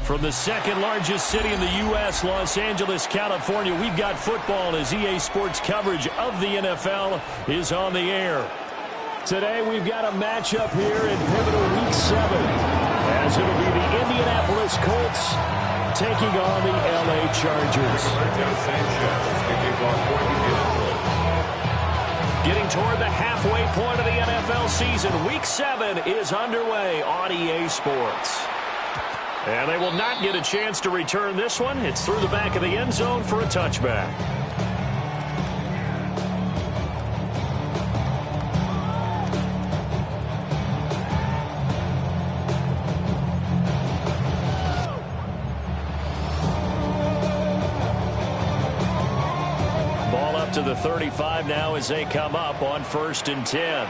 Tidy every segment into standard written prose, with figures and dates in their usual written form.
From the second largest city in the U.S., Los Angeles, California, we've got football as EA Sports coverage of the NFL is on the air. Today we've got a matchup here in pivotal Week 7, as it'll be the Indianapolis Colts taking on the L.A. Chargers. Getting toward the halfway point of the NFL season, Week 7 is underway on EA Sports. And they will not get a chance to return this one. It's through the back of the end zone for a touchback. Ball up to the 35 now as they come up on 1st and 10.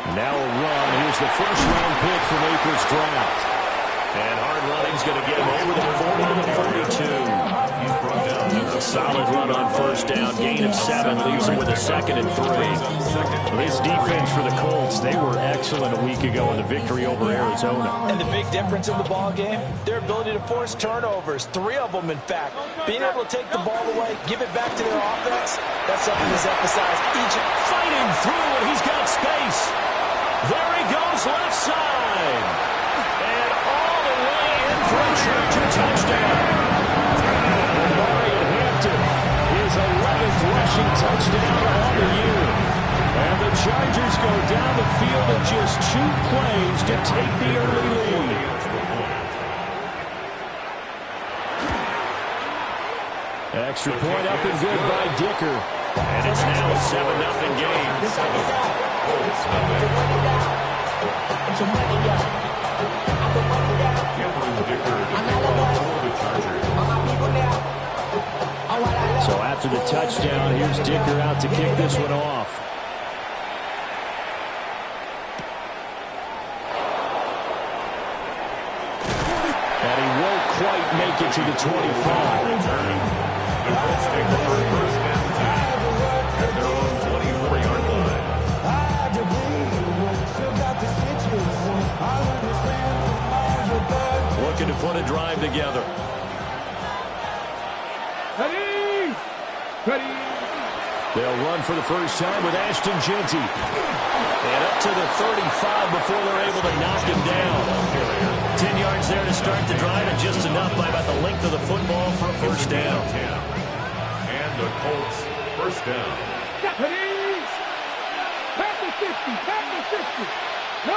Now a run. Here's the first-round pick from April's draft. And hard running's going to get him over the 40 to the 42. A solid run on 1st down. Gain of 7 leaves him with a 2nd and 3. This defense for the Colts, they were excellent a week ago in the victory over Arizona. And the big difference in the ball game, their ability to force turnovers. 3 of them, in fact. Being able to take the ball away, give it back to their offense, that's something that's emphasized. Egypt fighting through, and he's got space. There he goes, left side. And all the way in for a Charger touchdown. Marion Hampton, his 11th rushing touchdown on the year. And the Chargers go down the field in just 2 plays to take the early lead. Extra point up and good by Dicker. And it's now a 7-0 game. So after the touchdown, here's Dicker out to kick this one off. And he won't quite make it to the 25. Looking to put a drive together. Ready. They'll run for the first time with Ashton Jeanty. And up to the 35 before they're able to knock him down. 10 yards there to start the drive, and just enough by about the length of the football for a first down. And the Colts first down. Ready. Back to 50. No.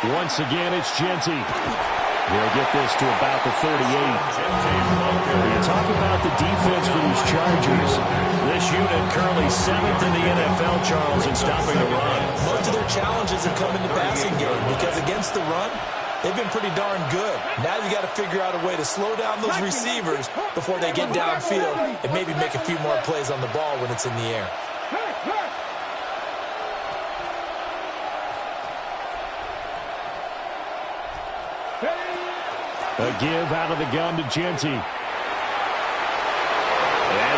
Once again, it's Jeanty. They'll get this to about the 38. You talk about the defense for these Chargers. This unit currently 7th in the NFL, Charles, in stopping the run. Most of their challenges have come in the passing game because against the run, they've been pretty darn good. Now you got to figure out a way to slow down those receivers before they get downfield and maybe make a few more plays on the ball when it's in the air. A give out of the gun to Jeanty. And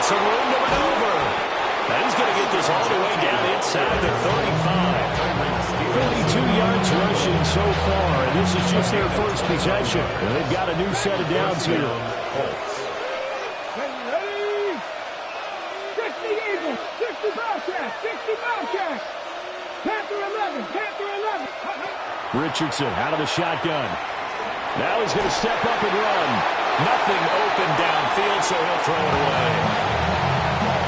some room to maneuver. And he's going to get this all the way down inside the 35. 42 yards rushing so far, and this is just their first possession. And they've got a new set of downs here. 60 Eagles, 60 Bobcats. Panther 11. Richardson out of the shotgun. Now he's going to step up and run. Nothing open downfield, so he'll throw it away.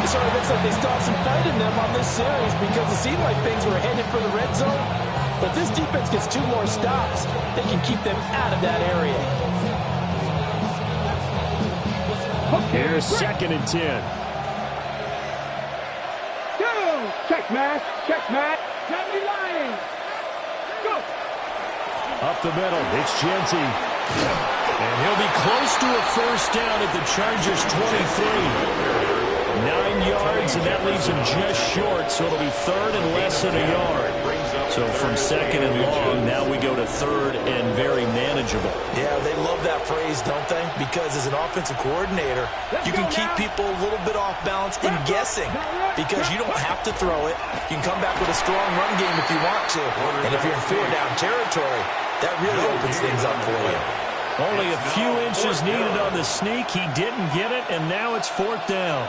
It sort of looks like they still have some fight in them on this series because it seemed like things were headed for the red zone. But this defense gets 2 more stops. They can keep them out of that area. Here's 2nd and 10. Go! Check, Matt. Johnny Lyons. Go! Up the middle, it's Jeanty. And he'll be close to a first down at the Chargers' 23. 9 yards, and that leaves him just short, so it'll be 3rd and less than a yard. So from 2nd and long, now we go to 3rd and very manageable. Yeah, they love that phrase, don't they? Because as an offensive coordinator, you can keep people a little bit off balance and guessing because you don't have to throw it. You can come back with a strong run game if you want to. And if you're in 4-down territory, That really opens things up for you. Only a few inches needed on the sneak. He didn't get it, and now it's 4th down.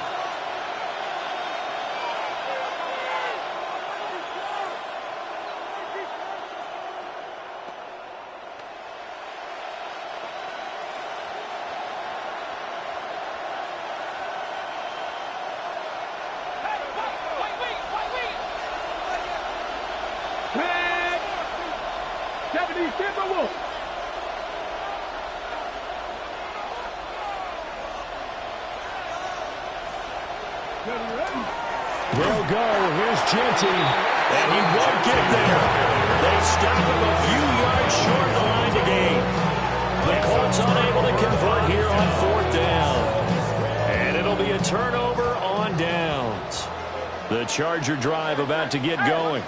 They'll go. Here's Genty. And he won't get there. They stop him a few yards short of the line to gain. The Colts unable to convert here on 4th down. And it'll be a turnover on downs. The Charger drive about to get going.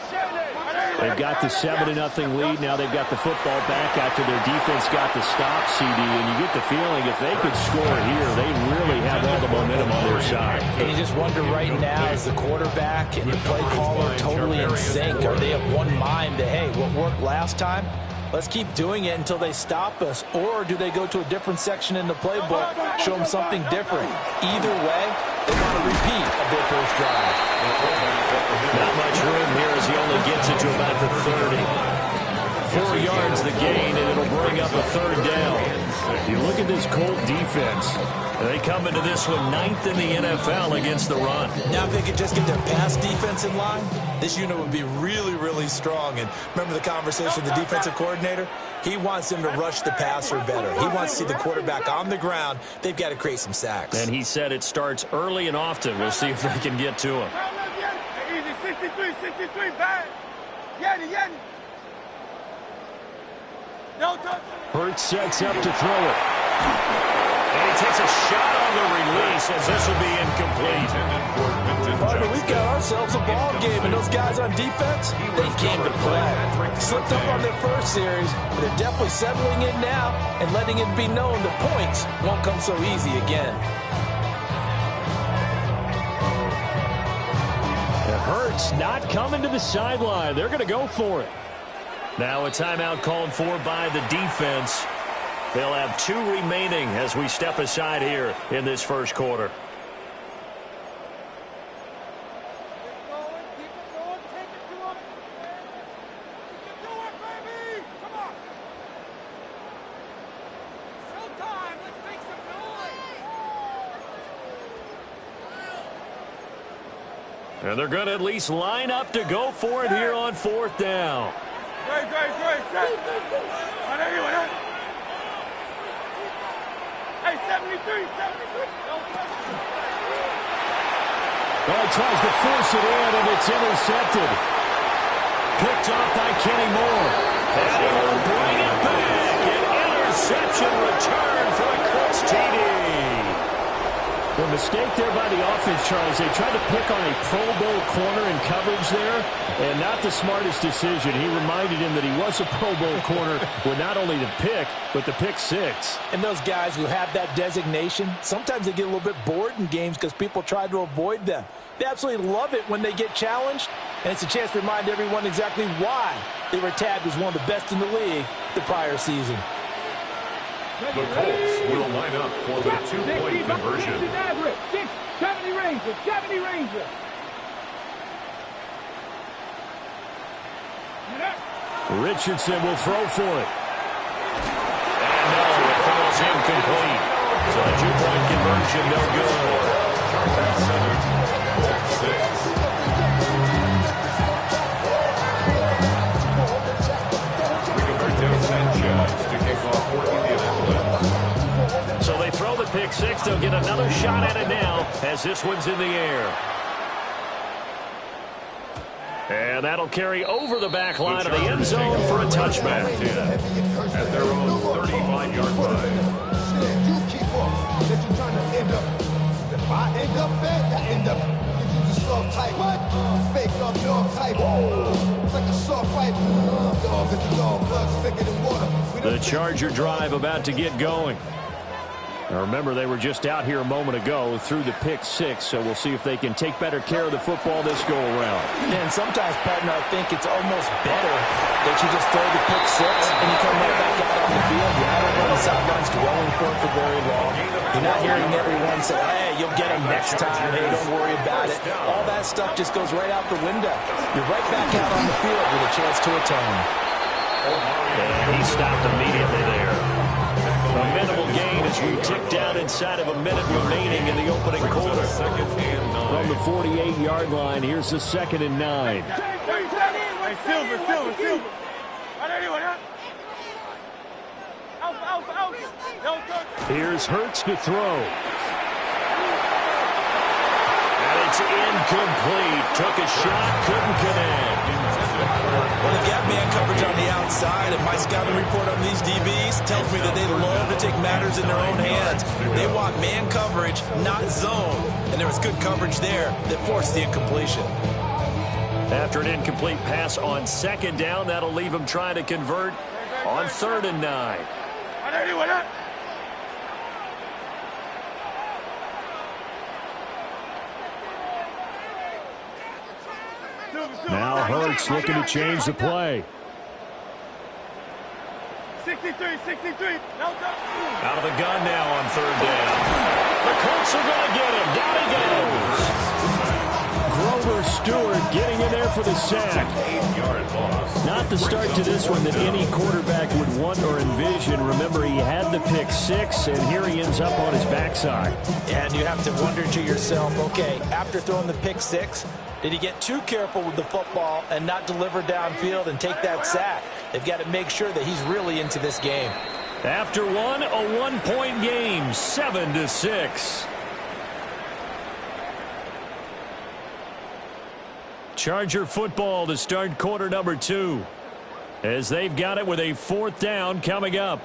They've got the 7-0 lead. Now they've got the football back after their defense got the stop, CD. And you get the feeling if they could score here, they really have all the momentum on their side. And you just wonder right now, is the quarterback and the play caller totally in sync? Are they of one mind that, hey, what worked last time, let's keep doing it until they stop us? Or do they go to a different section in the playbook, show them something different? Either way, they want to repeat of their first drive. Not much room here as he only gets it to about the 30. 4 yards the gain, and it'll bring up a 3rd down. You look at this Colt defense. They come into this one 9th in the NFL against the run. Now if they could just get their pass defense in line, this unit would be really, really strong. And remember the conversation with the defensive coordinator? He wants them to rush the passer better. He wants to see the quarterback on the ground. They've got to create some sacks. And he said it starts early and often. We'll see if they can get to him. Easy, 63, bang. Yanni. No touch. Hurts sets up to throw it. And he takes a shot on the release as this will be incomplete. Partner, we've got ourselves a ball game, and those guys on defense, they came to play. Slipped up on their first series, but they're definitely settling in now and letting it be known the points won't come so easy again. Hurts not coming to the sideline. They're going to go for it. Now a timeout called for by the defense. They'll have 2 remaining as we step aside here in this first quarter. And they're going to at least line up to go for it here on 4th down. Great. Hey, 73. Well, he tries to force it in, and it's intercepted. Picked off by Kenny Moore. And he will bring it back. An interception return for a Colts TD. The mistake there by the offense, Charles, they tried to pick on a Pro Bowl corner in coverage there, and not the smartest decision. He reminded him that he was a Pro Bowl corner with not only the pick, but the pick 6. And those guys who have that designation, sometimes they get a little bit bored in games because people try to avoid them. They absolutely love it when they get challenged, and it's a chance to remind everyone exactly why they were tagged as one of the best in the league the prior season. The Colts will line up for the 2-point conversion. 70 Ranger. Richardson will throw for it. And no, it falls incomplete. So a 2-point conversion, no good. 6. To kick off for Indianapolis. So they throw the pick 6. They'll get another shot at it now as this one's in the air. And that'll carry over the back line of the end zone for a touchback. At their own 35-yard line. You keep up. That you're trying to end up. If I end up bad, I end up. You just soft type. What? Fake up dog type. It's like a soft fight. Dog is the dog. Blood's thicker than water. The Charger drive about to get going. Now remember, they were just out here a moment ago through the pick six, so we'll see if they can take better care of the football this go-around. And sometimes, partner, I think it's almost better that you just throw the pick six and you come right back out on the field. You're not on the sidelines dwelling for it for very long. You're not hearing everyone say, hey, you'll get him next time. Hey, don't worry about it. All that stuff just goes right out the window. You're right back out on the field with a chance to atone. And he stopped immediately there. A minimal gain as we tick down inside of a minute remaining in the opening quarter. From the 48-yard line, here's the 2nd and 9. Hey, Silver. Here's Hurts to throw. And it's incomplete. Took a shot, couldn't connect. Well, they've got man coverage on the outside, and my scouting report on these DBs tells me that they love to take matters in their own hands. They want man coverage, not zone. And there was good coverage there that forced the incompletion. After an incomplete pass on 2nd down, that'll leave him trying to convert on 3rd and 9. Now Hurts looking to change the play. 63. Out of the gun now on 3rd down. The Colts are going to get him. Down he goes. Grover Stewart getting in there for the sack. Not the start to this one that any quarterback would want or envision. Remember, he had the pick six, and here he ends up on his backside. And you have to wonder to yourself, okay, after throwing the pick six, did he get too careful with the football and not deliver downfield and take that sack? They've got to make sure that he's really into this game. After one, a one-point game, 7-6. Charger football to start quarter number 2. As they've got it with a 4th down coming up.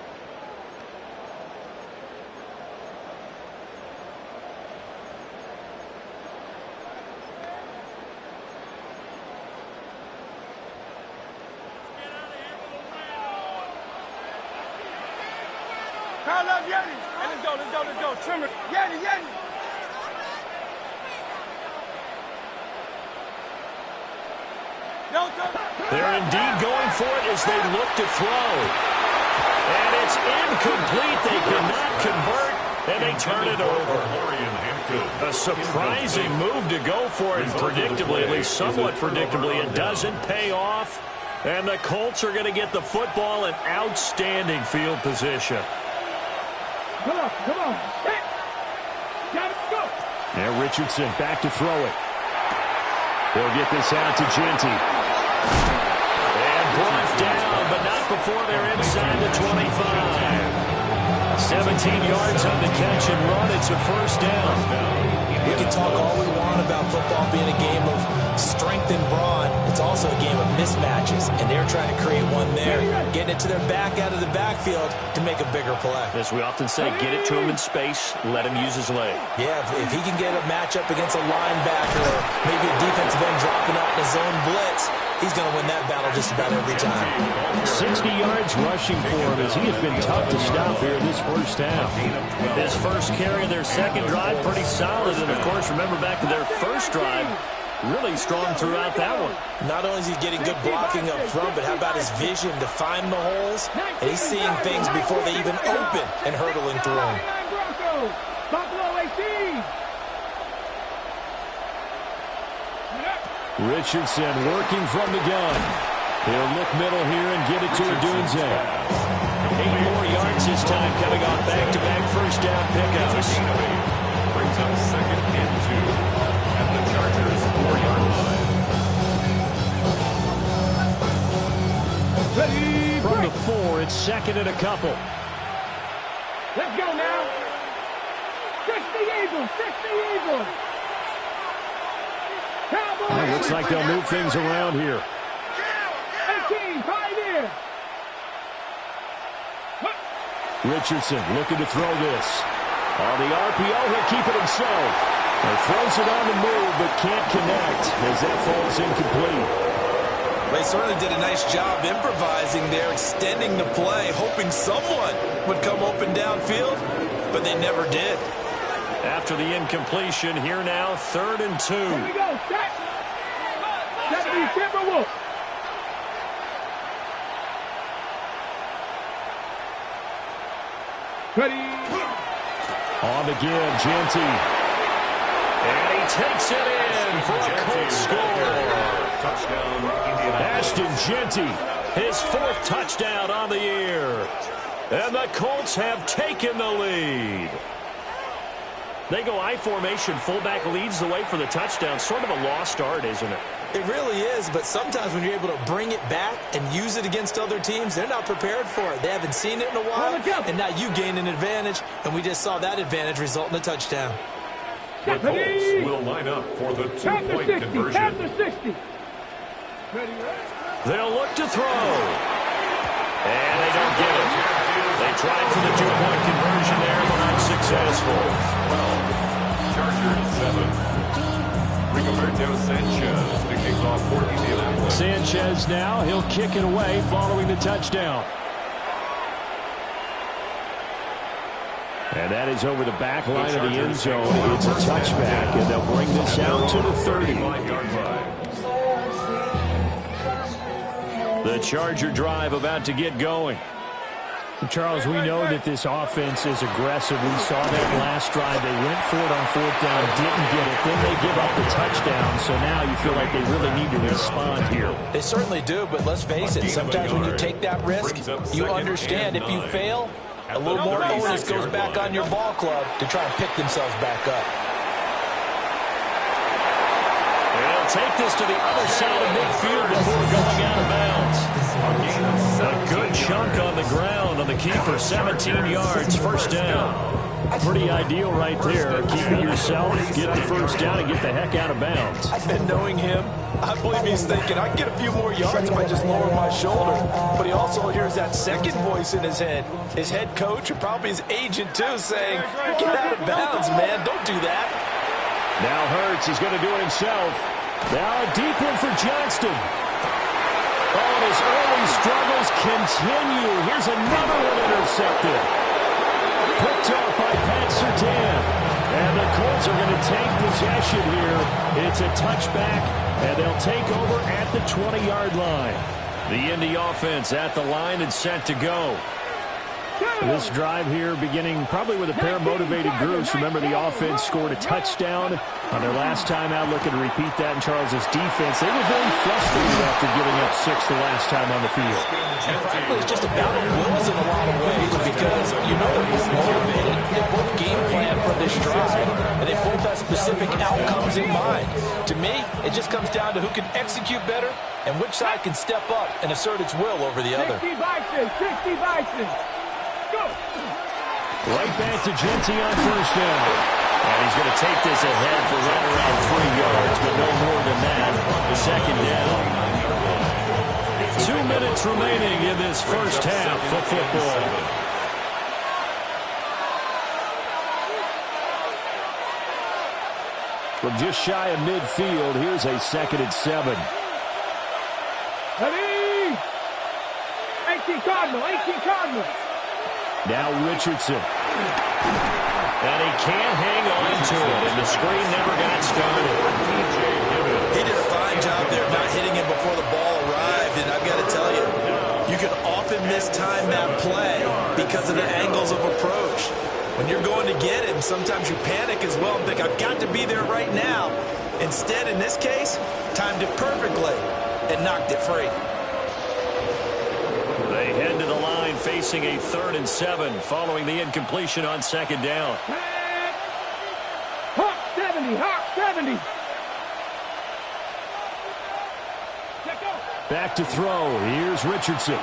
Call up Yeti. Hey, let's go. Trimmer. Yeti. They're indeed going for it as they look to throw. And it's incomplete. They cannot convert, and they turn it over. A surprising move to go for it, predictably, at least somewhat predictably. It doesn't pay off, and the Colts are going to get the football in outstanding field position. Come on. Hey. Got it, go. Now Richardson back to throw it. They'll get this out to Genty. And brought down, but not before they're inside the 25. 17 yards on the catch and run. It's a 1st down. We can talk all we want about football being a game of strength and brawn. It's also a game of mismatches, and they're trying to create one there, getting it to their back out of the backfield to make a bigger play. As we often say, get it to him in space, let him use his leg. Yeah, if he can get a matchup against a linebacker or maybe a defensive end dropping out in a zone blitz, he's going to win that battle just about every time. 60 yards rushing for him as he has been tough to stop here in this 1st half. His first carry of their 2nd drive, pretty solid. And, of course, remember back to their 1st drive, really strong throughout that one. Not only is he getting good blocking up front, but how about his vision to find the holes? And he's seeing things before they even open and hurdling through them. Richardson working from the gun. He'll look middle here and get it to Odunze. 8 more yards this time coming off back-to-back 1st down pickups. Brings up 2nd and 2 at the Chargers 4-yard line. From the 4, it's 2nd and a couple. Let's go now. 60 Eagles. Well, looks like they'll move things around here. 18, Pioneer. Richardson looking to throw this. On the RPO, he'll keep it himself. He throws it on the move, but can't connect as that falls incomplete. They certainly did a nice job improvising there, extending the play, hoping someone would come open downfield, but they never did. After the incompletion, here now, 3rd and 2. Here we go. Set. Set me, Timberwolves. Ready. On the give, Genty. And he takes it in for a Colts score. Touchdown, Indianapolis. Ashton Genty, his 4th touchdown on the year. And the Colts have taken the lead. They go I formation, fullback leads the way for the touchdown. Sort of a lost art, isn't it? It really is, but sometimes when you're able to bring it back and use it against other teams, they're not prepared for it. They haven't seen it in a while, and now you gain an advantage, and we just saw that advantage result in a touchdown. The Colts will line up for the two-point conversion. After 60. Ready. They'll look to throw. And they don't get it. They tried for the 2-point conversion there, but unsuccessful. 12, Chargers 7. Rigoberto Sanchez to kick off for Indianapolis. Sanchez now, he'll kick it away following the touchdown. And that is over the back line of the end zone. It's a touchback, and they'll bring this out to the 30. The Charger drive about to get going. Charles, we know that this offense is aggressive. We saw that last drive. They went for it on 4th down, didn't get it. Then they give up the touchdown, so now you feel like they really need to respond here. They certainly do, but let's face it, sometimes when you take that risk, you understand if you fail, a little more onus goes back on your ball club to try and pick themselves back up. They'll take this to the other side of midfield before going out of bounds. A good chunk on the ground on the keeper, 17 yards, 1st down. Pretty ideal right there. Keep it yourself, get the 1st down, and get the heck out of bounds. And knowing him, I believe he's thinking, I can get a few more yards if I just lower my shoulder. But he also hears that second voice in his head. His head coach, and probably his agent too, saying, get out of bounds, man. Don't do that. Now Hurts is going to do it himself. Now a deep one for Johnston. Oh, and his early struggles continue. Here's another one intercepted. Picked up by Pat Surtain. And the Colts are going to take possession here. It's a touchback, and they'll take over at the 20-yard line. The Indy offense at the line and set to go. This drive here beginning probably with a pair of motivated groups. Remember, the offense scored a touchdown on their last time out. Looking to repeat that in Charles's defense. They were very frustrated after giving up 6 the last time on the field. And frankly, it's just a battle of wills in a lot of ways because you know they're both motivated. They both game plan for this drive, and they both have specific outcomes in mind. To me, it just comes down to who can execute better and which side can step up and assert its will over the other. 60 Bison. Right back to Genty on 1st down. And he's going to take this ahead for right around 3 yards, but no more than that. The 2nd down. 2 minutes remaining in this 1st half of football. From just shy of midfield, here's a 2nd and 7. Ready? 18 Cardinal. Now Richardson. And he can't hang on to it, and the screen never got started. He did a fine job there not hitting him before the ball arrived, and I've got to tell you, you can often mistime that play because of the angles of approach. When you're going to get him, sometimes you panic as well and think, I've got to be there right now. Instead, in this case, timed it perfectly and knocked it free. They head to the line facing a 3rd and 7 following the incompletion on 2nd down. Hawk 70. Back to throw. Here's Richardson.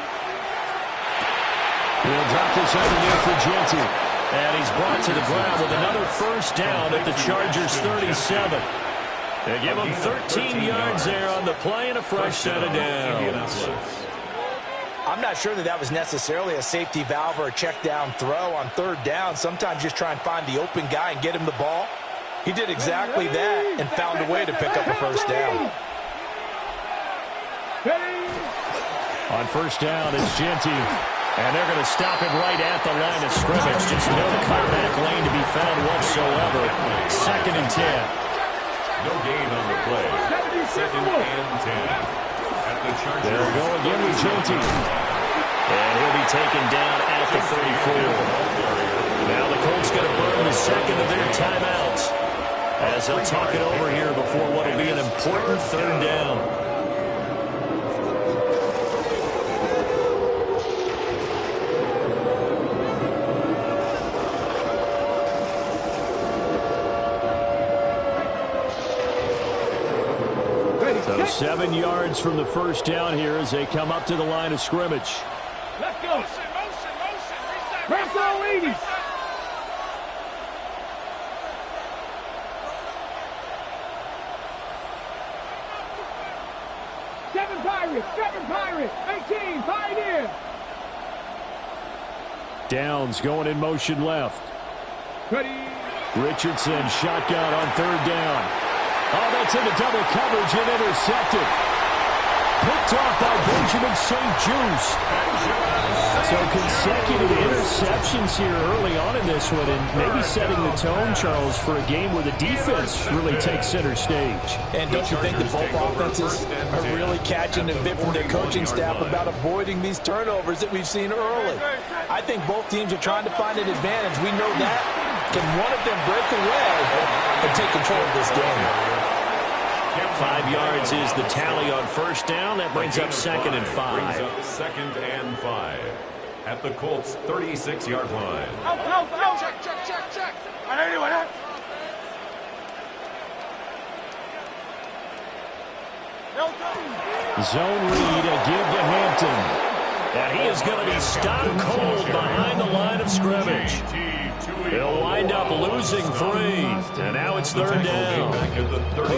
He'll drop this underneath for Genty. And he's brought to the ground with another 1st down at the Chargers' 37. They give him 13 yards there on the play and a fresh set of downs. I'm not sure that was necessarily a safety valve or a check down throw on 3rd down. Sometimes just try and find the open guy and get him the ball. He did exactly that and found a way to pick up a 1st down. On first down, it's Genty. And they're going to stop him right at the line of scrimmage. Just no cutback lane to be found whatsoever. 2nd and 10. No gain on the play. 2nd and 10. At the Chargers. They'll go again with Genty. And he'll be taken down at the 34. Now the Colts going to burn the second of their timeouts as they'll talk it over here before what will be an important 3rd down. So 7 yards from the first down here as they come up to the line of scrimmage. Let's go. Press all 80. Seven Pirates. 18, Pioneer. Downs going in motion left. Ready. Richardson shotgun on 3rd down. Oh, that's into double coverage and intercepted. Picked off by Benjamin St. Just. So consecutive interceptions here early on in this one, and maybe setting the tone, Charles, for a game where the defense really takes center stage. And don't you think that both offenses are really catching a bit from their coaching staff about avoiding these turnovers that we've seen early? I think both teams are trying to find an advantage. We know that. Can one of them break away and take control of this game? 5 yards is the tally on first down. That brings up 2nd and 5. 2nd and 5 at the Colts' 36-yard line. Out. Check. Anyone. Zone read, a give to Hampton. And he is going to be stopped cold behind the line of scrimmage. He'll wind up losing 3. And now it's 3rd down.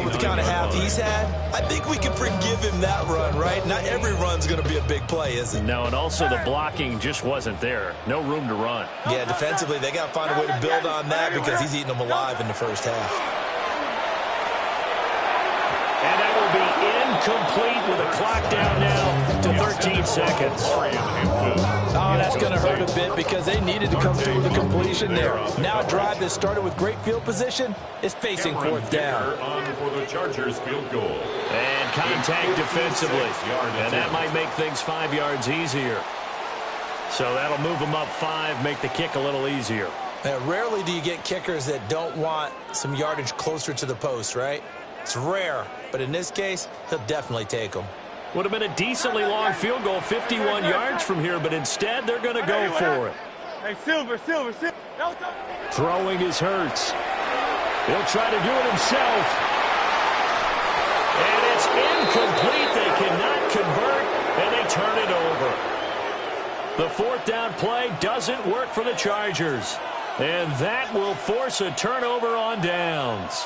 With the kind of half he's had, I think we can forgive him that run, right? Not every run's going to be a big play, is it? No, and also the blocking just wasn't there. No room to run. Yeah, defensively, they got to find a way to build on that because he's eating them alive in the first half. And that will be incomplete with a clock down now to 13 seconds. Oh, that's going to hurt a bit because they needed to come through with a completion there. Now a drive that started with great field position is facing 4th down. On for the Chargers field goal. And contact defensively. And that might make things 5 yards easier. So that'll move them up 5, make the kick a little easier. Now, rarely do you get kickers that don't want some yardage closer to the post, right? It's rare, but in this case, he'll definitely take them. Would have been a decently long field goal, 51 yards from here, but instead they're going to go for it. Hey, Silver. Throwing is Hurts. He'll try to do it himself. And it's incomplete. They cannot convert, and they turn it over. The 4th down play doesn't work for the Chargers. And that will force a turnover on downs.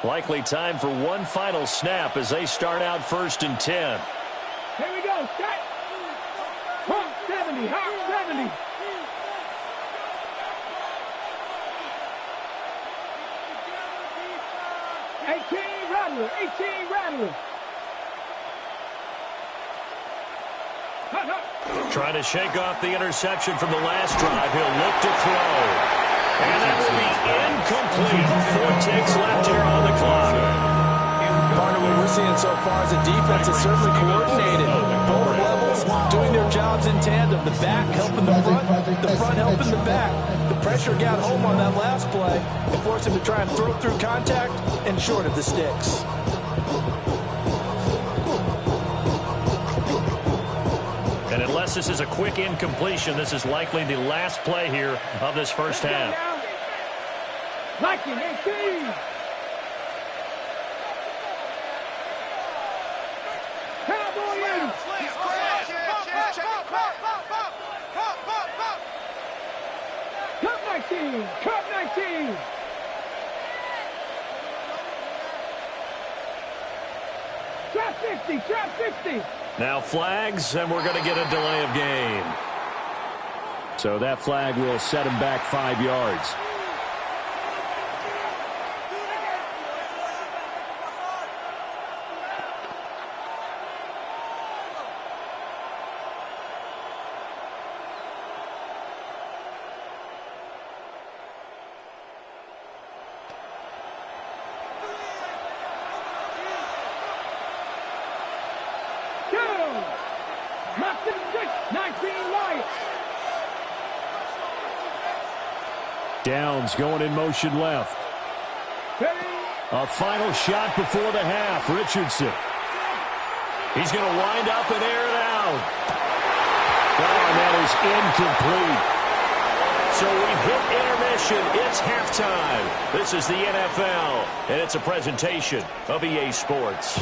Likely time for one final snap as they start out 1st and 10. Here we go. Set. Hot 70. Hot 70. Rattler. Trying to shake off the interception from the last drive. He'll look to throw. And that will be incomplete. 4 ticks left here on the clock. Part of what we're seeing so far is the defense is certainly coordinated. Both levels doing their jobs in tandem. The back helping the front helping the back. The pressure got home on that last play. It forced him to try and throw through contact and short of the sticks. And unless this is a quick incompletion, this is likely the last play here of this first half. Liking 18. Cowboy in. Cup 19. Cup 19. Trap 50. Trap 50. Now flags, and we're going to get a delay of game. So that flag will set him back 5 yards. Downs going in motion left. A final shot before the half. Richardson. He's going to wind up and air it out. Oh, and that is incomplete. So we've hit intermission. It's halftime. This is the NFL, and it's a presentation of EA Sports.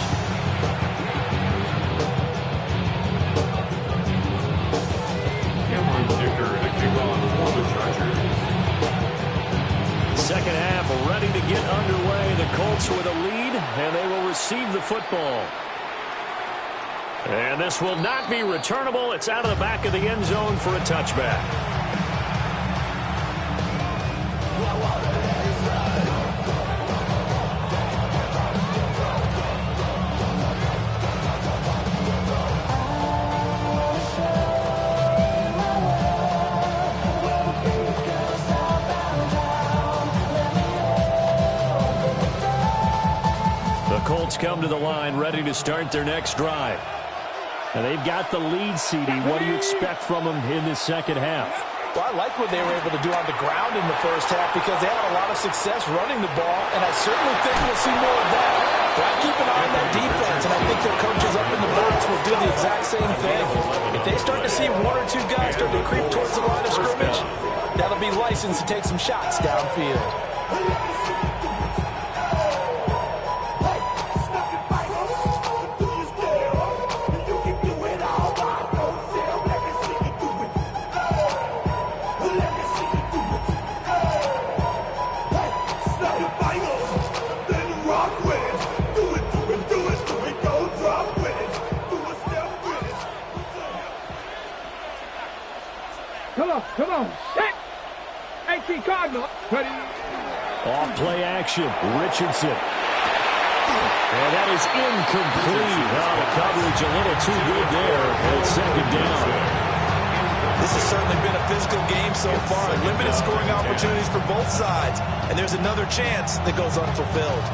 Second half ready to get underway. The Colts with a lead, and they will receive the football. And this will not be returnable. It's out of the back of the end zone for a touchback. Colts come to the line ready to start their next drive. And they've got the lead, CD. What do you expect from them in this second half? Well, I like what they were able to do on the ground in the first half because they had a lot of success running the ball, and I certainly think we'll see more of that. But I keep an eye on that defense, and I think their coaches up in the box will do the exact same thing. If they start to see one or two guys start to creep towards the line of scrimmage, that'll be licensed to take some shots downfield. Come on. Hit. 18 Cardinal. Ready. Off play action. Richardson. And that is incomplete. Oh, the coverage a little too good there. And it's second down. This has certainly been a physical game so far. Limited scoring opportunities for both sides. And there's another chance that goes unfulfilled.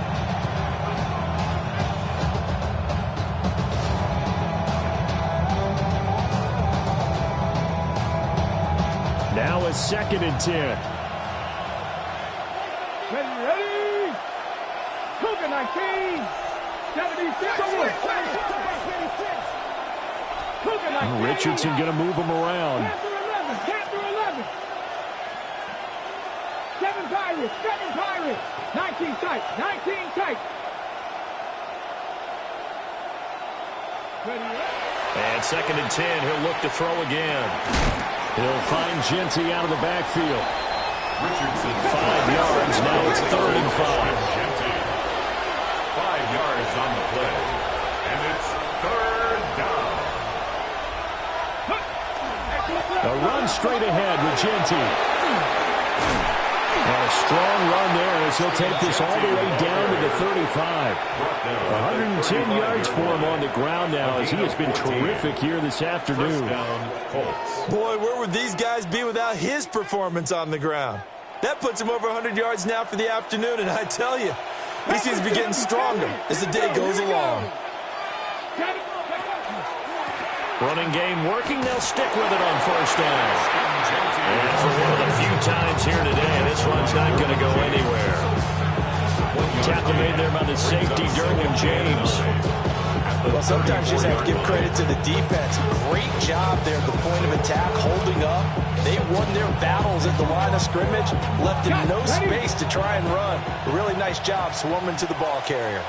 Now a 2nd and 10. Ready. Cougar 19. 76. Cougar 19. Richardson going to move him around. Cancer 11. 7 Pirates. 19 tight. And 2nd and 10. He'll look to throw again. He'll find Genty out of the backfield. Richardson. 5 yards. Now it's 3rd and 5. Genty. 5 yards on the play. And it's 3rd down. A run straight ahead with Genty. And a strong run there as he'll take this all the way down to the 35. 110 yards for him on the ground now as he has been terrific here this afternoon. Boy, where would these guys be without his performance on the ground? That puts him over 100 yards now for the afternoon, and I tell you, he seems to be getting stronger as the day goes along. Running game working. They'll stick with it on 1st down. And for one of the few times here today, this run's not going to go anywhere. Tackle made there by the safety, Derwin James. Well, sometimes you just have to give credit to the defense. Great job there at the point of attack, holding up. They won their battles at the line of scrimmage, left in no space to try and run. A really nice job swarming to the ball carrier.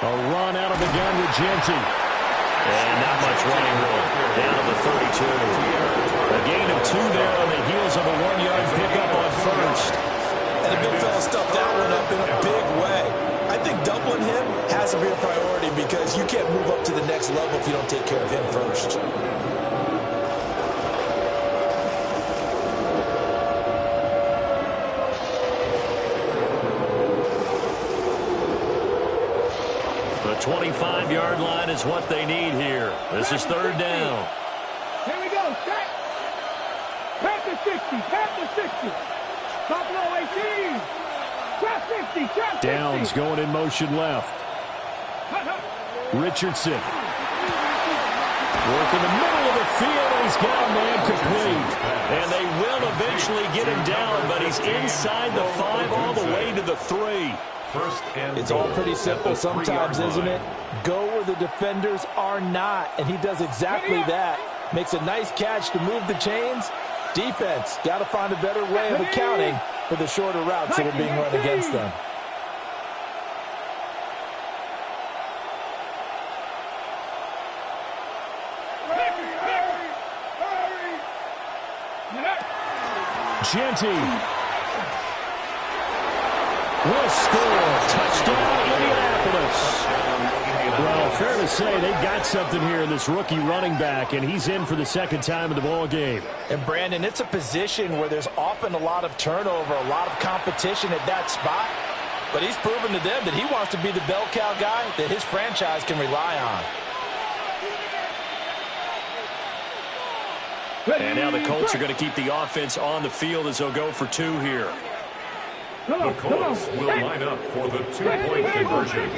A run out of the gun with Genty. And not much running room. Down to the 32. A gain of 2 there on the heels of a 1-yard pickup on 1st. And the big fella stuffed that one up in a big way. I think doubling him has has to be a priority because you can't move up to the next level if you don't take care of him first. The 25-yard line is what they need here. This is third down. Here we go. Set. Pass to 60. Pass to 60. Stop low 18. Trap 60. Trap 60. Downs going in motion left. Richardson. Work in the middle of the field, and he's got a man complete. And they will eventually get him down, but he's inside the 5 all the way to the 3. First and It's all pretty simple sometimes, isn't it? Go where the defenders are not, and he does exactly that. Makes a nice catch to move the chains. Defense, got to find a better way of accounting for the shorter routes that are being run against them. Genty will score. Touchdown, Indianapolis. Well, fair to say they've got something here in this rookie running back, and he's in for the second time in the ball game. And, Brandon, it's a position where there's often a lot of turnover, a lot of competition at that spot. But he's proven to them that he wants to be the bell cow guy that his franchise can rely on. And now the Colts are going to keep the offense on the field as they'll go for 2 here. The Colts will line up for the 2-point conversion.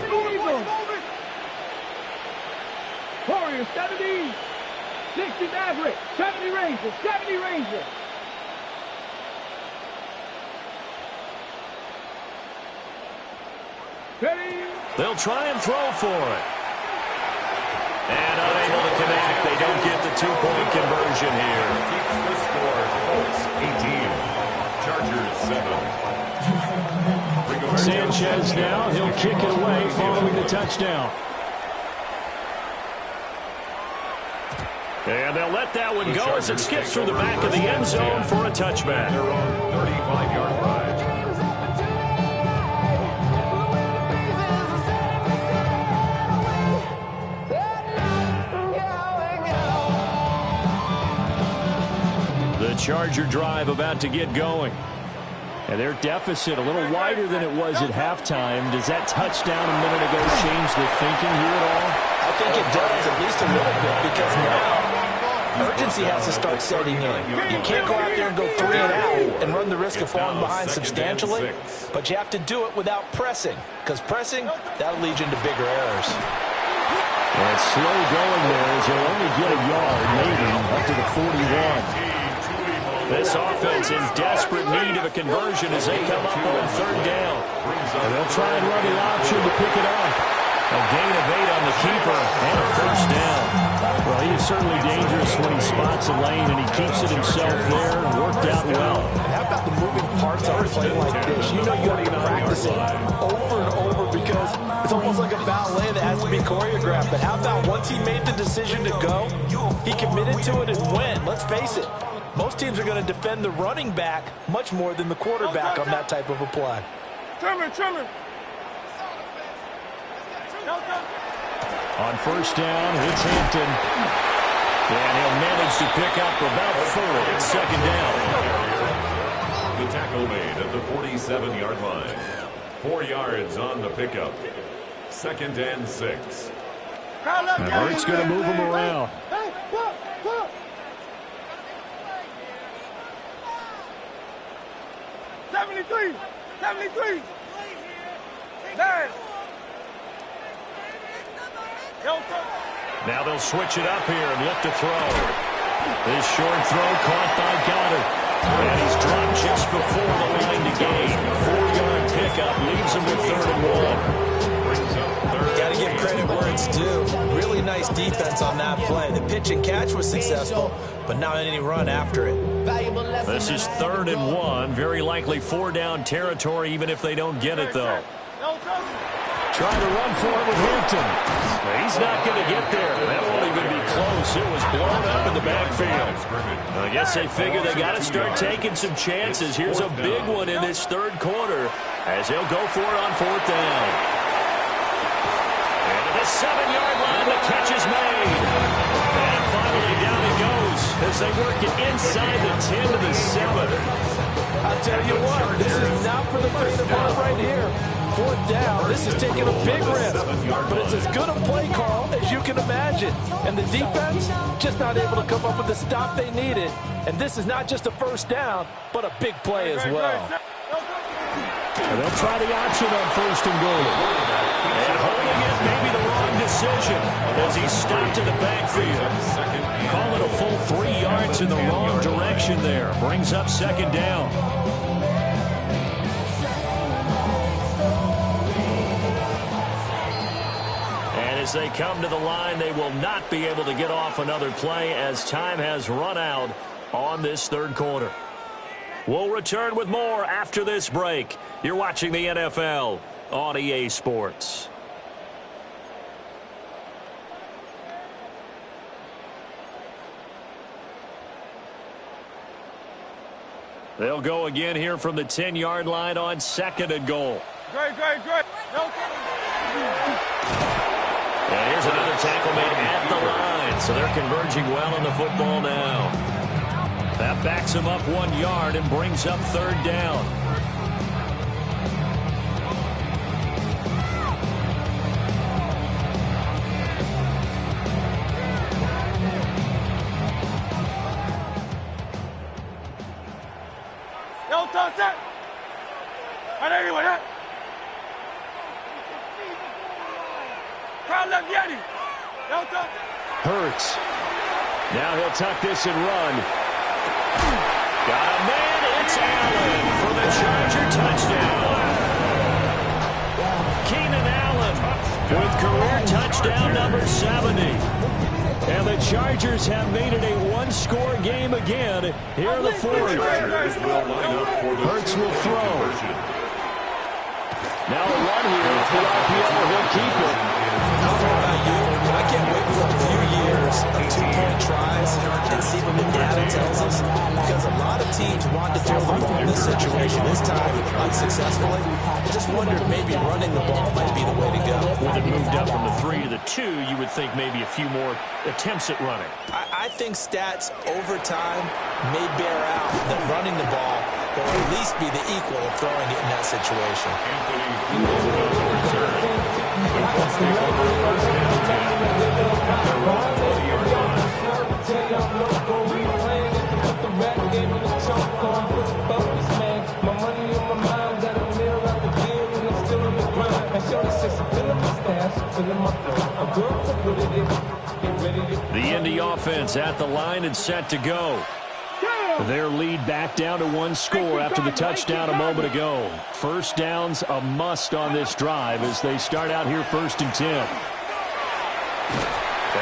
Warriors, 70. 60 Maverick. 70 Rangers. 70 Rangers. They'll try and throw for it. And unable to connect. They don't get the 2-point conversion here. Keeps the score. Colts 18. Chargers 7. Sanchez now. He'll kick it away following the touchdown. And they'll let that one go as it skips through the back of the end zone for a touchback. Their own 35-yard line. The Charger drive about to get going. And their deficit a little wider than it was at halftime. Does that touchdown a minute ago change the thinking here at all? I think it does, at least a little bit, because now urgency has to start setting in. You can't go out there and go 3 and out and run the risk of falling behind substantially, but you have to do it without pressing, because pressing, that'll lead you into bigger errors. And it's slow going there as they'll only get a yard, maybe, up to the 41. This offense in desperate need of a conversion as they come up on third down. And they'll try and run the option to pick it up. A gain of 8 on the keeper and a first down. Well, he is certainly dangerous when he spots a lane and he keeps it himself there. Worked out well. How about the moving parts on a play like this? You know you have to practice it over and over because it's almost like a ballet that has to be choreographed. But how about once he made the decision to go, he committed to it and went. Let's face it. Most teams are going to defend the running back much more than the quarterback on that type of a play. Trimmer. On first down, it's Hampton. And he'll manage to pick up about 4. It's second down. The tackle made at the 47-yard line. 4 yards on the pickup. Second and 6. And Hurts going to move him around. Hey, look. 73. 9. Now they'll switch it up here and look to throw. This short throw caught by Goddard. And he's dropped just before the line to gain. 4-yard pickup leaves him with 3rd and 1. Got to give credit where it's due. Really nice defense on that play. The pitch and catch was successful, but not any run after it. This is 3rd and 1. Very likely 4-down territory, even if they don't get it, though. Trying to run for it with Hampton. He's not going to get there. That won't even be close. It was blown up in the backfield. I guess they figure they got to start taking some chances. Here's a big one in this 3rd quarter as they'll go for it on 4th down. And to the 7-yard line, the catch is made. And finally down it goes as they work it inside the 10 to the 7. I'll tell you what, this is not for the faint of heart right here. 4th down, this is taking a big risk, but it's as good a play call as you can imagine. And the defense just not able to come up with the stop they needed. And this is not just a 1st down, but a big play as well. And they'll try the option on 1st and goal. And holding it, maybe the wrong decision as he stopped in the backfield. Call it a full 3 yards in the wrong direction there. Brings up 2nd down. And as they come to the line, they will not be able to get off another play as time has run out on this 3rd quarter. We'll return with more after this break. You're watching the NFL on EA Sports. They'll go again here from the 10-yard line on 2nd and goal. Great. And here's another tackle made at the line, so they're converging well on the football now. That backs him up 1 yard and brings up 3rd down. Yo, toss it. Anyway, that. Crowd left Yeti. Yo, toss it. Hurts. Now he'll tuck this and run. Got a man, it's Allen for the Charger touchdown. Keenan Allen with career touchdown number 70. And the Chargers have made it a one-score game again here in the 4th. Hurts will throw. Now a run here for RPO. He'll keep it. I don't know about you, but I can't wait for a few years of 2-point tries and see what the data tells us, because a lot of teams want to throw the ball in this situation. This time, unsuccessfully. I just wonder if maybe running the ball might be the way to go. When it moved up from the 3 to the 2, you would think maybe a few more attempts at running. I think stats over time may bear out that running the ball will at least be the equal of throwing it in that situation. The Indy offense at the line and set to go. Their lead back down to 1 score after the touchdown a moment ago. 1st down's a must on this drive as they start out here 1st and 10. And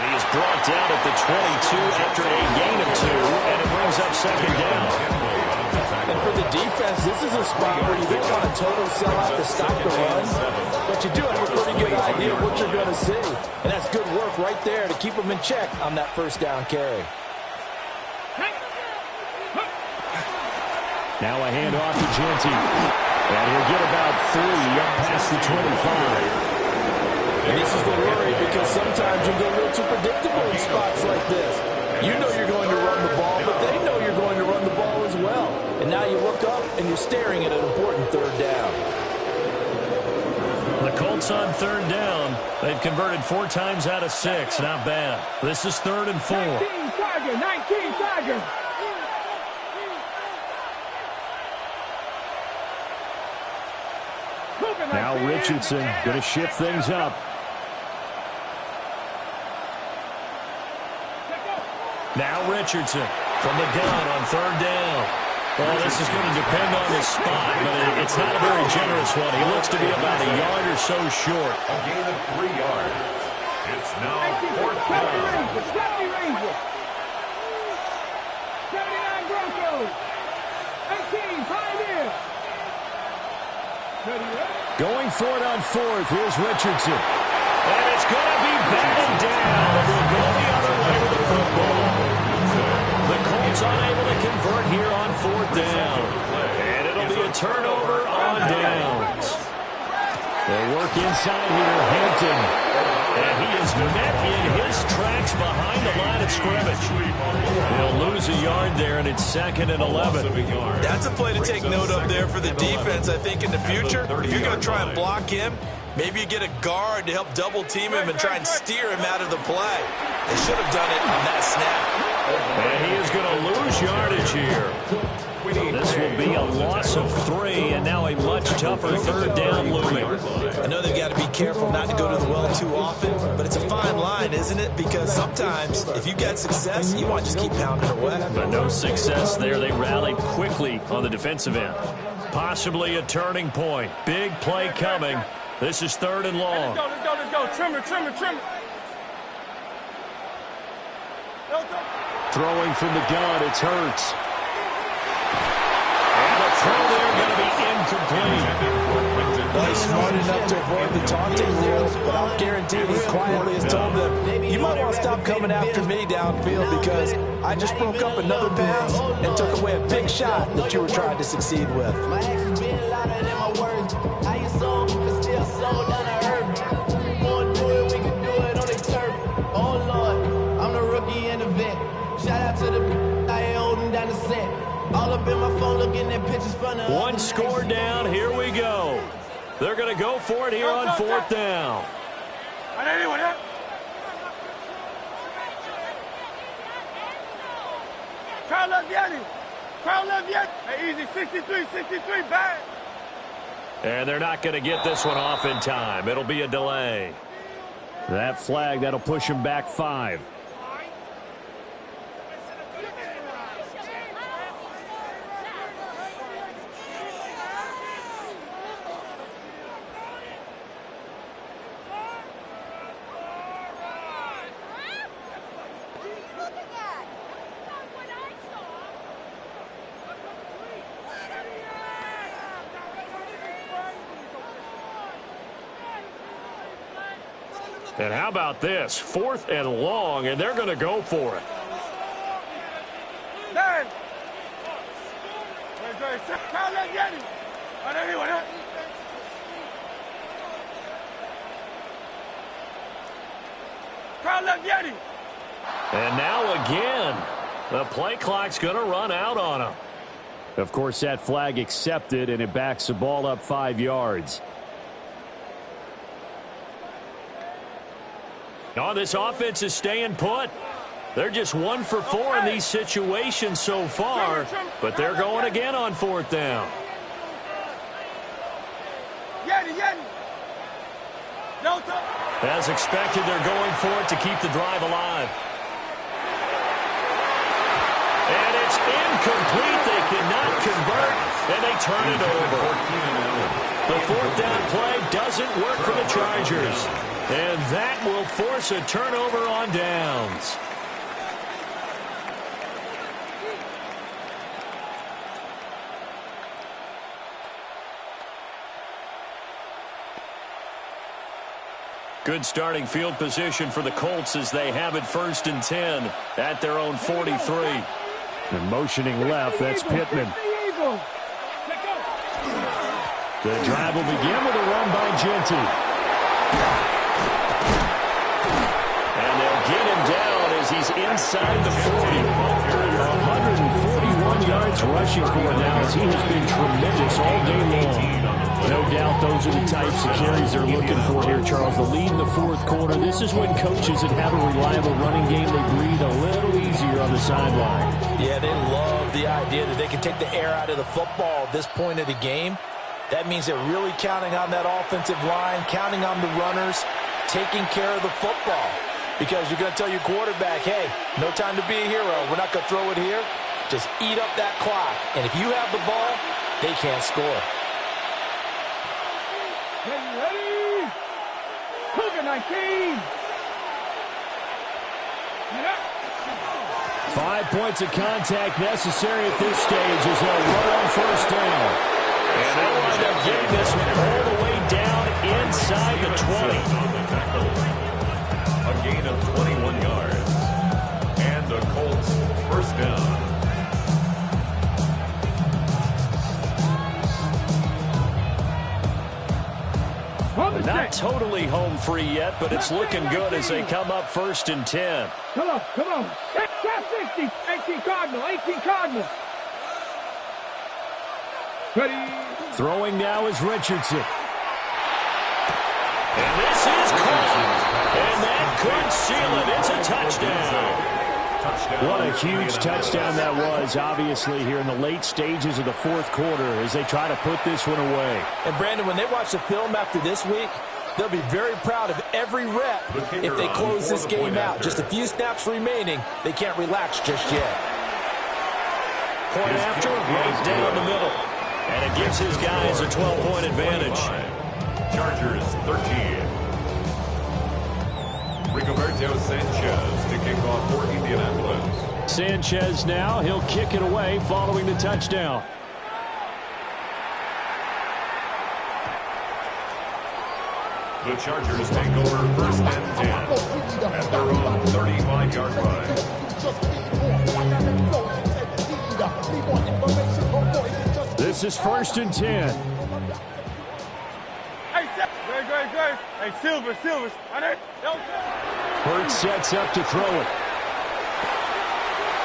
he is brought down at the 22 after a gain of 2, and it brings up 2nd down. And for the defense, this is a spot where you don't want a total sellout to stop the run, but you do have a pretty good idea of what you're going to see. And that's good work right there to keep them in check on that 1st down carry. Now a handoff to Genty. And he'll get about 3 up past the 25. And this is the worry, because sometimes you get a little too predictable in spots like this. You know you're going to run the ball, but they know you're going to run the ball as well. And now you look up and you're staring at an important 3rd down. The Colts on 3rd down. They've converted 4 times out of 6. Not bad. This is 3rd and 4. 19 Tiger. Now Richardson going to shift things up. Now Richardson from the gun on 3rd down. Well, this is going to depend on the spot, but it's not a very generous one. He looks to be about a yard or so short. A gain of 3 yards. It's now 4th down. 70 Rangers. 79 Broncos. 18 Pioneers. Going for it on 4th. Here's Richardson. And it's going to be batted down. We'll go the other way with the football. The Colts unable to convert here on 4th down. And it'll be a turnover on downs. They work inside here, Hampton. And he is met in his tracks behind the line of scrimmage. He'll lose a yard there, and it's 2nd and 11. That's a play to take note of there for the defense, I think, in the future. If you're going to try and block him, maybe you get a guard to help double-team him and try and steer him out of the play. They should have done it on that snap. And he is going to lose yardage here. This will be a loss of 3, and now a much tougher 3rd down looming. I know they've got to be careful not to go to the well too often, but it's a fine line, isn't it? Because sometimes if you get success, you want to just keep pounding away. But no success there. They rallied quickly on the defensive end. Possibly a turning point. Big play coming. This is 3rd and long. Let's go. Trimmer. Throwing from the gun, it's Hurts. And the throw there going to be incomplete. Well, he's smart enough to avoid the taunting rule, but I'll guarantee he quietly has told them, you might want to stop coming after me downfield because I just broke up another pass and took away a big shot that you were trying to succeed with. My actions being louder than my words. How you sold, but still slow down to earth. We gon' do it, we can do it on the turf. Oh Lord, I'm the rookie and the vet. Shout out to the I ain't holding down the set. All up in my phone looking at pictures from the One score down, here we go. They're going to go for it here on 4th down. Crowd left yet. Hey, easy, 63, back. And they're not going to get this one off in time. It'll be a delay. That flag, that'll push him back 5. And how about this? 4th and long, and they're going to go for it. And now again, the play clock's going to run out on him. Of course, that flag accepted, and it backs the ball up 5 yards. Oh, this offense is staying put. They're just 1 for 4 in these situations so far, but they're going again on 4th down. As expected, they're going for it to keep the drive alive. And it's incomplete. They cannot convert, and they turn it over. The 4th down play doesn't work for the Chargers. And that will force a turnover on downs. Good starting field position for the Colts as they have it 1st and 10 at their own 43. And motioning left, that's Pittman. The drive will begin with a run by Genty. Get him down as he's inside the 40. 141 yards rushing for him now as he has been tremendous all day long. No doubt those are the types of carries they're looking for here, Charles. The lead in the 4th quarter. This is when coaches that have a reliable running game, they breathe a little easier on the sideline. Yeah, they love the idea that they can take the air out of the football at this point of the game. That means they're really counting on that offensive line, counting on the runners, taking care of the football. Because you're going to tell your quarterback, hey, no time to be a hero. We're not going to throw it here. Just eat up that clock. And if you have the ball, they can't score. Ready? Cougar 19. 5 points of contact necessary at this stage as they'll run on 1st down. And they'll wind up getting this one all the way down inside the 20. A gain of 21 yards. And the Colts 1st down. Not totally home free yet, but it's looking good as they come up 1st and 10. Come on. Drop 60. 18 Cardinal. Ready. Throwing now is Richardson. And this is caught. And that could seal it. It's a touchdown. What a huge touchdown that was, obviously, here in the late stages of the 4th quarter as they try to put this one away. And, Brandon, when they watch the film after this week, they'll be very proud of every rep if they close this game out. Just a few snaps remaining. They can't relax just yet. Point after, right down the middle. And it gives his guys a 12-point advantage. Chargers 13. Rigoberto Sanchez to kick off for Indianapolis. Sanchez now, he'll kick it away following the touchdown. The Chargers take over 1st and 10 at their own 35-yard line. This is 1st and 10. Hey, Hey, Silver. Hurts sets up to throw it.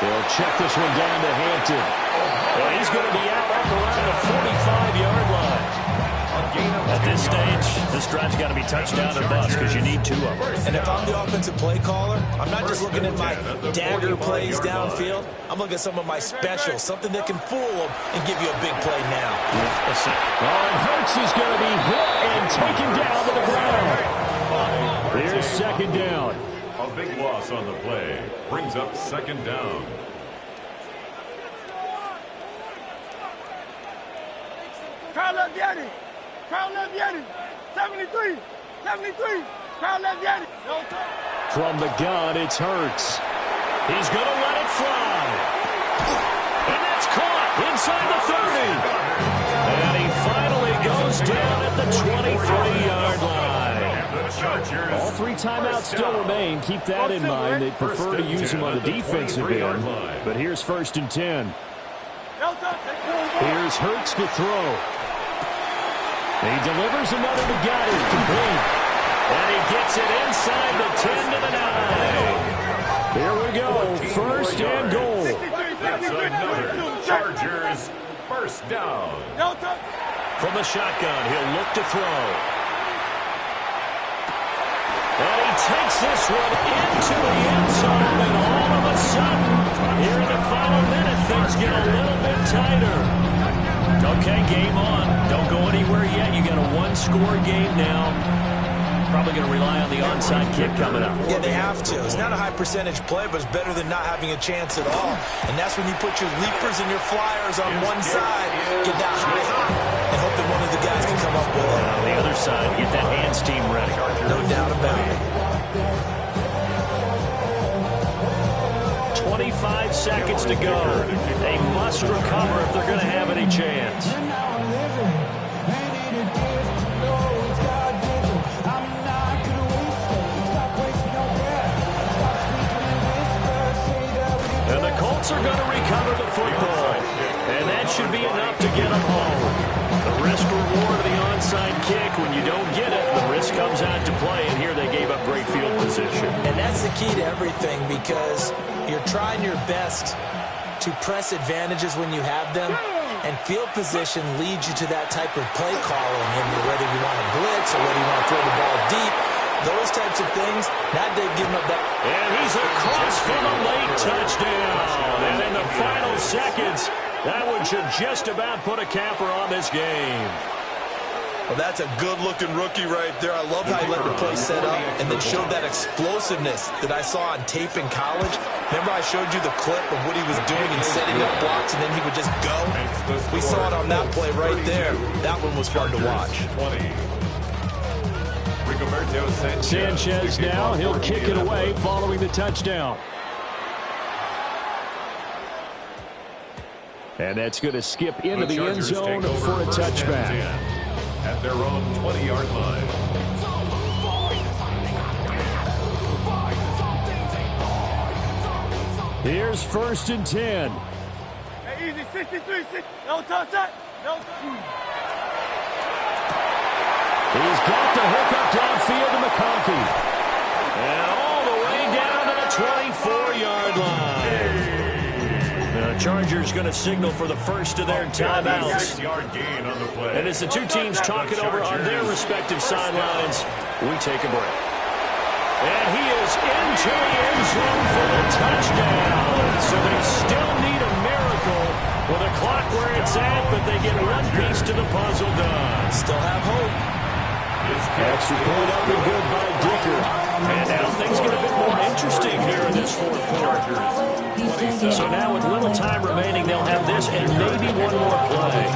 They'll check this one down to Hampton. And he's going to be out up around the 45-yard line. At this stage, this drive's got to be touchdown or bust because you need 2 of them. And if I'm the offensive play caller, I'm not just looking at my dagger plays downfield. I'm looking at some of my specials, something that can fool them and give you a big play now. And Hurts is going to be hit and taken down to the ground. Here's 2nd down. A big loss on the play brings up 2nd down. Carl Leviani. 73. Carl Leviani. From the gun, it's Hurts. He's going to let it fly. And that's caught inside the 30. And he finally goes down at the 23-yard line. All 3 timeouts still remain. Keep that in mind. They'd prefer to use them on the defensive end. But here's 1st and 10. Here's Hurts to throw. He delivers another to Goddard, complete. And he gets it inside the 10 to the 9. Here we go, 1st and goal. That's another Chargers 1st down. From the shotgun, he'll look to throw. And he takes this one into the end zone, and all of a sudden, here in the final minute, things get a little bit tighter. Okay, game on. Don't go anywhere yet. You got a 1-score game now. Probably going to rely on the onside kick coming up. Yeah, they have to. It's not a high percentage play, but it's better than not having a chance at all. And that's when you put your leapers and your flyers on one side, get that high, and hope that one of the guys can come up with it. On the other side, get that hands team ready. No doubt about it. 25 seconds to go. They must recover if they're going to have any chance. And the Colts are going to recover the football. And that should be enough to get them home. The risk reward of the onside kick, when you don't get it, the risk comes out to play. And here they gave up great field position. And that's the key to everything, because you're trying your best to press advantages when you have them, and field position leads you to that type of play calling, and whether you want to blitz or whether you want to throw the ball deep, those types of things. Now they've given up that. And he's across for the late touchdown. And in the final seconds, that one should just about put a capper on this game. Well, that's a good-looking rookie right there. I love how he let the play set up and then showed that explosiveness that I saw on tape in college. Remember I showed you the clip of what he was doing and setting up blocks, and then he would just go? We saw it on that play right there. That one was fun to watch. Sanchez now, he'll kick it away following the touchdown. And that's going to skip into the end zone for a touchback. At their own 20-yard line. Here's 1st and 10. Hey, easy, 63, 6. No touch that. No touch. He's got the the hookup downfield to McConkey. And all the way down to the 24-yard line. The Chargers going to signal for the first of their timeouts. And as the two teams talk it over on their respective sidelines, we take a break. And he is into the end zone for the touchdown. So they still need a miracle with a clock where it's at, but they get one piece to the puzzle done. Still have hope. Extra point up and good by Dicker. And now things get a bit more interesting here in this fourth quarter. So now with little time remaining, they'll have this and maybe one more play.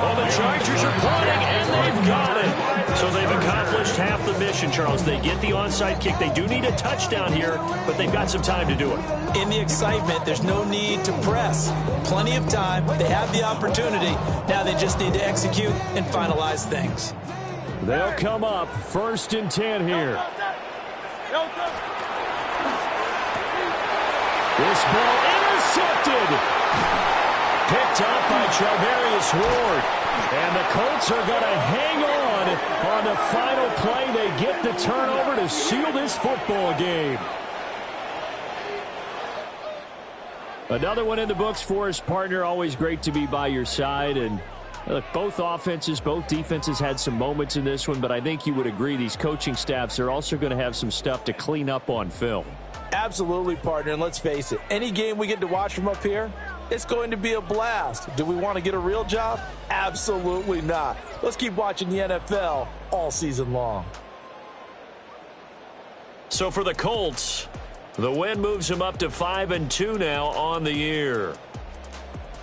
Well, the Chargers are playing, and they've got it. So they've accomplished half the mission, Charles. They get the onside kick. They do need a touchdown here, but they've got some time to do it. In the excitement, there's no need to press. Plenty of time. They have the opportunity. Now they just need to execute and finalize things. They'll come up 1st and 10 here. This ball intercepted. Picked up by Charvarius Ward. And the Colts are going to hang on the final play. They get the turnover to seal this football game. Another one in the books for his partner. Always great to be by your side. And look, both offenses, both defenses had some moments in this one, but I think you would agree these coaching staffs are also going to have some stuff to clean up on film. Absolutely, partner. And let's face it, any game we get to watch from up here, it's going to be a blast. Do we want to get a real job? Absolutely not. Let's keep watching the NFL all season long. So for the Colts, the win moves them up to 5-2 now on the year.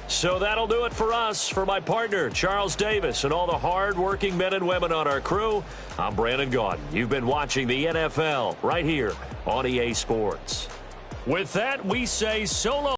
So that'll do it for us. For my partner, Charles Davis, and all the hard-working men and women on our crew, I'm Brandon Gaudin. You've been watching the NFL right here on EA Sports. With that, we say so long.